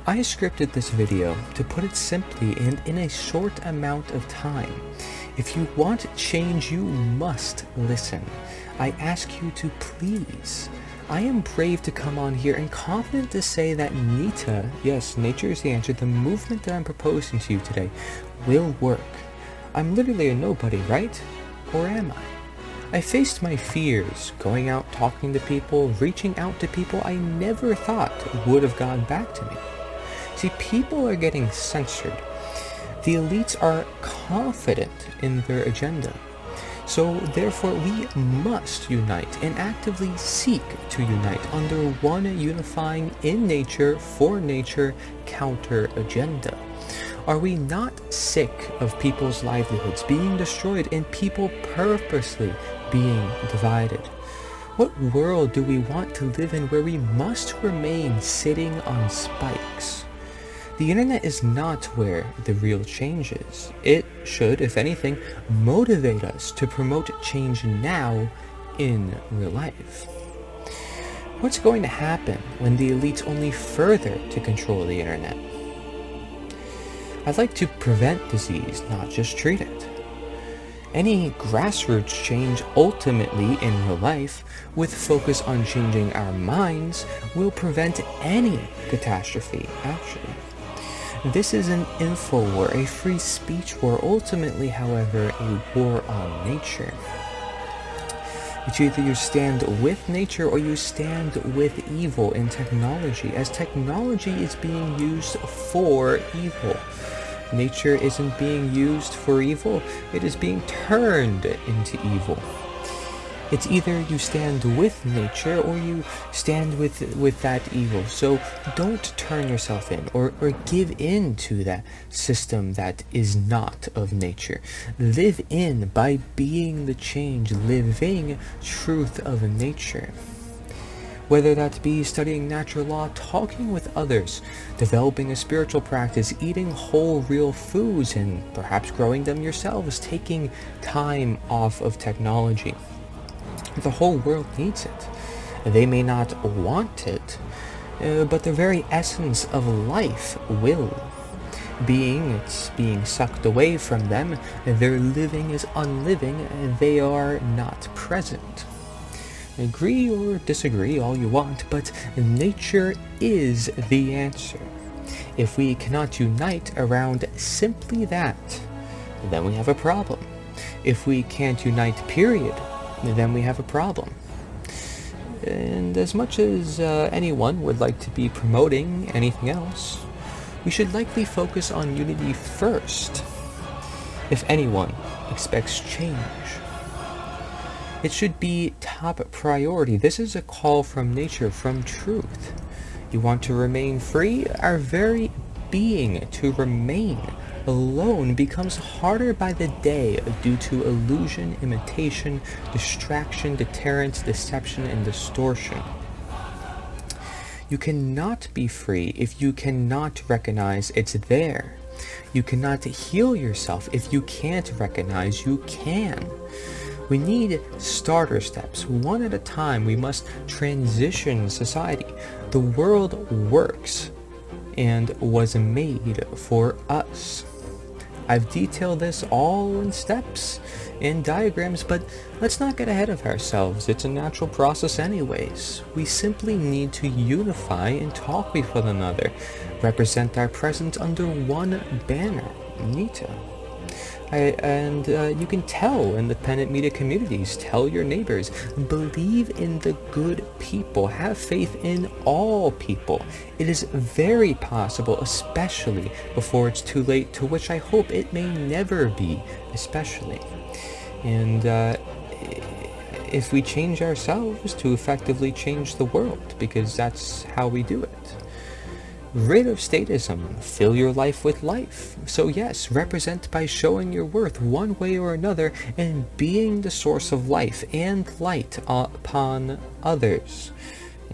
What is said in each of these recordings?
I scripted this video to put it simply and in a short amount of time. If you want change, you must listen. I ask you to please. I am brave to come on here and confident to say that NITA, yes, nature is the answer, the movement that I'm proposing to you today, will work. I'm literally a nobody, right? Or am I? I faced my fears, going out, talking to people, reaching out to people I never thought would have gone back to me. See, people are getting censored. The elites are confident in their agenda. So therefore we must unite and actively seek to unite under one unifying in nature, for nature, counter agenda. Are we not sick of people's livelihoods being destroyed and people purposely being divided? What world do we want to live in where we must remain sitting on spikes? The internet is not where the real change is. It should, if anything, motivate us to promote change now in real life. What's going to happen when the elites only further to control the internet? I'd like to prevent disease, not just treat it. Any grassroots change ultimately in real life, with focus on changing our minds, will prevent any catastrophe, actually. This is an info war, a free speech war, ultimately, however, a war on nature. It's either you stand with nature or you stand with evil in technology, as technology is being used for evil. Nature isn't being used for evil, it is being turned into evil. It's either you stand with nature or you stand with that evil. So don't turn yourself in or give in to that system that is not of nature. Live in by being the change, living truth of nature. Whether that be studying natural law, talking with others, developing a spiritual practice, eating whole real foods and perhaps growing them yourselves, taking time off of technology. The whole world needs it. They may not want it, but the very essence of life will. It's being sucked away from them, their living is unliving, they are not present. Agree or disagree all you want, but nature is the answer. If we cannot unite around simply that, then we have a problem. If we can't unite, period, then we have a problem. And as much as anyone would like to be promoting anything else, we should likely focus on unity first. If anyone expects change, it should be top priority. This is a call from nature, from truth. You want to remain free? Our very being to remain alone becomes harder by the day due to illusion, imitation, distraction, deterrence, deception, and distortion. You cannot be free if you cannot recognize it's there. You cannot heal yourself if you can't recognize you can. We need starter steps. One at a time, we must transition society. The world works and was made for us. I've detailed this all in steps and diagrams, but let's not get ahead of ourselves. It's a natural process anyways. We simply need to unify and talk with one another, represent our presence under one banner, NITA. You can tell independent media communities, tell your neighbors, believe in the good people, have faith in all people. It is very possible, especially before it's too late, to which I hope it may never be, especially. And if we change ourselves to effectively change the world, because that's how we do it. Rid of statism, fill your life with life. So yes, represent by showing your worth one way or another and being the source of life and light upon others.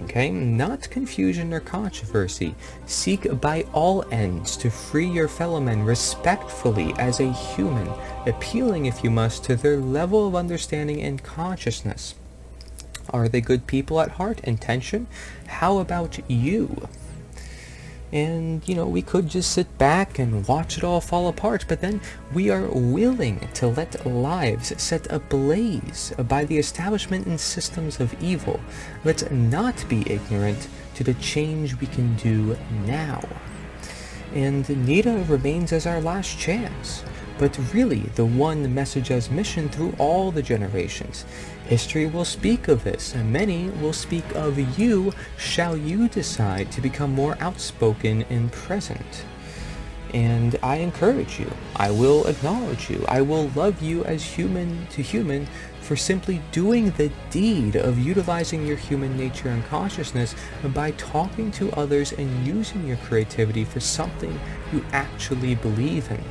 Okay, not confusion or controversy. Seek by all ends to free your fellow men respectfully as a human, appealing if you must to their level of understanding and consciousness. Are they good people at heart, intention? How about you? And, we could just sit back and watch it all fall apart, but then we are willing to let lives set ablaze by the establishment and systems of evil. Let's not be ignorant to the change we can do now. And NITA remains as our last chance, but really the one message as mission through all the generations. History will speak of this, and many will speak of you. Shall you decide to become more outspoken and present? And I encourage you, I will acknowledge you, I will love you as human to human for simply doing the deed of utilizing your human nature and consciousness by talking to others and using your creativity for something you actually believe in.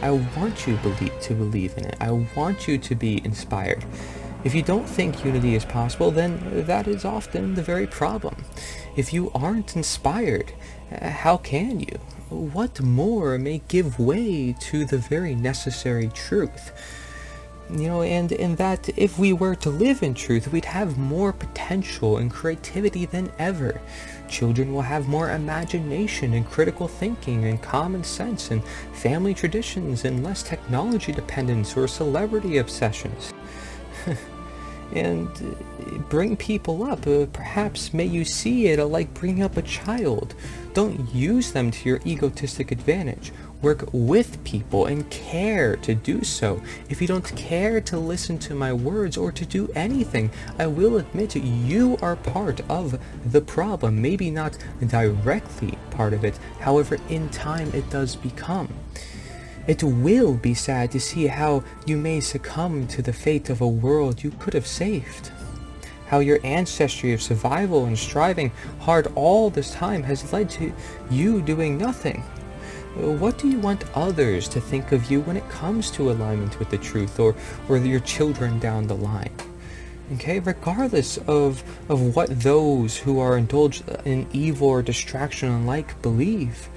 I want you to believe in it. I want you to be inspired. If you don't think unity is possible, then that is often the very problem. If you aren't inspired, how can you? What more may give way to the very necessary truth? And that if we were to live in truth, we'd have more potential and creativity than ever. Children will have more imagination and critical thinking and common sense and family traditions and less technology dependence or celebrity obsessions. And bring people up. Perhaps may you see it like bringing up a child. Don't use them to your egotistic advantage. Work with people and care to do so. If you don't care to listen to my words or to do anything, I will admit you are part of the problem. Maybe not directly part of it. However, in time it does become. It will be sad to see how you may succumb to the fate of a world you could have saved. How your ancestry of survival and striving hard all this time has led to you doing nothing. What do you want others to think of you when it comes to alignment with the truth, or your children down the line? Okay, regardless of what those who are indulged in evil or distraction alike believe,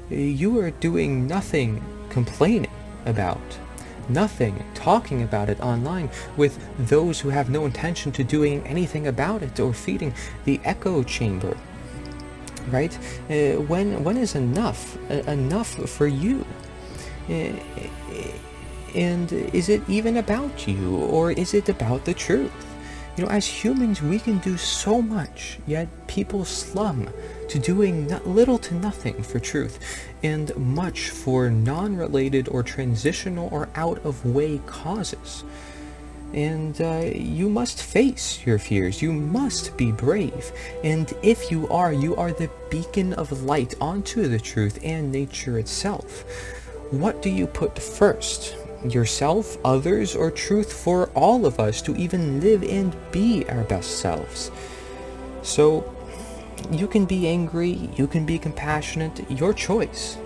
you are doing nothing complaining about, nothing talking about it online with those who have no intention to doing anything about it or feeding the echo chamber, right? When is enough for you? And is it even about you, or is it about the truth? As humans, we can do so much, yet people slum to doing little to nothing for truth, and much for non-related or transitional or out-of-way causes. And you must face your fears. You must be brave. And if you are the beacon of light onto the truth and nature itself. What do you put first? Yourself, others, or truth for all of us to even live and be our best selves? So you can be angry, you can be compassionate, your choice.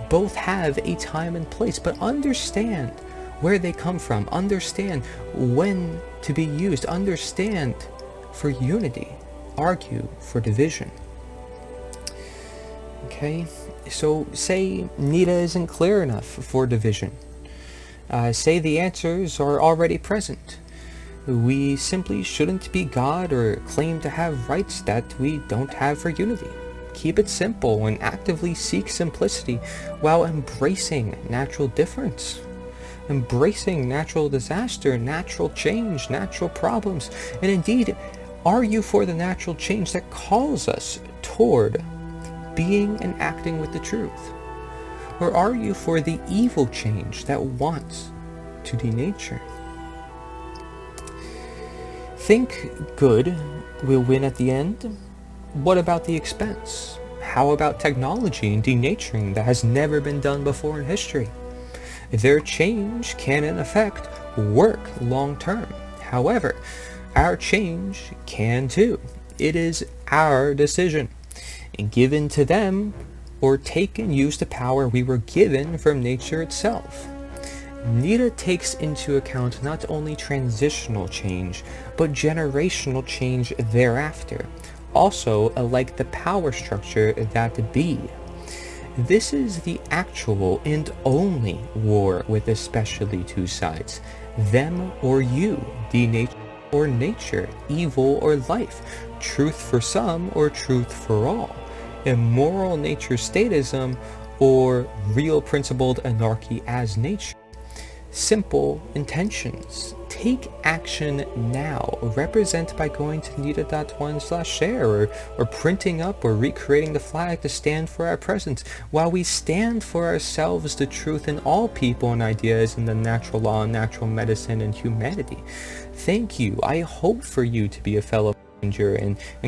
Both have a time and place, but understand where they come from, understand when to be used, understand for unity, argue for division. Okay, so say NITA isn't clear enough for division. Say the answers are already present. We simply shouldn't be God or claim to have rights that we don't have for unity. Keep it simple and actively seek simplicity while embracing natural difference. Embracing natural disaster, natural change, natural problems, and indeed, are you for the natural change that calls us toward being and acting with the truth? Or are you for the evil change that wants to denature? Think good will win at the end? What about the expense? How about technology and denaturing that has never been done before in history? Their change can in effect work long term. However, our change can too. It is our decision. And given to them, or take and use the power we were given from nature itself. NITA takes into account not only transitional change, but generational change thereafter, also like the power structure that be. This is the actual and only war with especially two sides, them or you, denature or nature, evil or life, truth for some or truth for all. immoral nature statism, or real principled anarchy as nature. Simple intentions. Take action now. Represent by going to NITA.ONE/share or printing up or recreating the flag to stand for our presence, while we stand for ourselves, the truth in all people and ideas, in the natural law, natural medicine, and humanity. Thank you. I hope for you to be a fellow and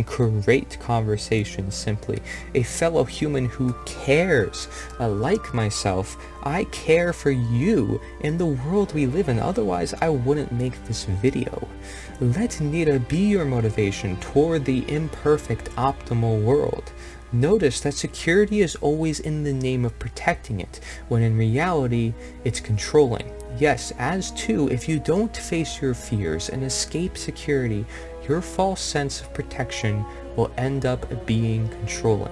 create conversations simply. A fellow human who cares. Like myself, I care for you in the world we live in, otherwise I wouldn't make this video. Let NITA be your motivation toward the imperfect optimal world. Notice that security is always in the name of protecting it, when in reality, it's controlling. Yes, as too, if you don't face your fears and escape security, your false sense of protection will end up being controlling.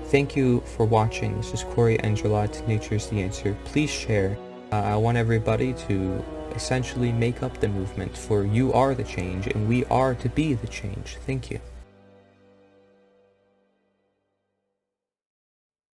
Thank you for watching. This is Cory Angela to Nature's the Answer. Please share. I want everybody to essentially make up the movement, for you are the change and we are to be the change. Thank you.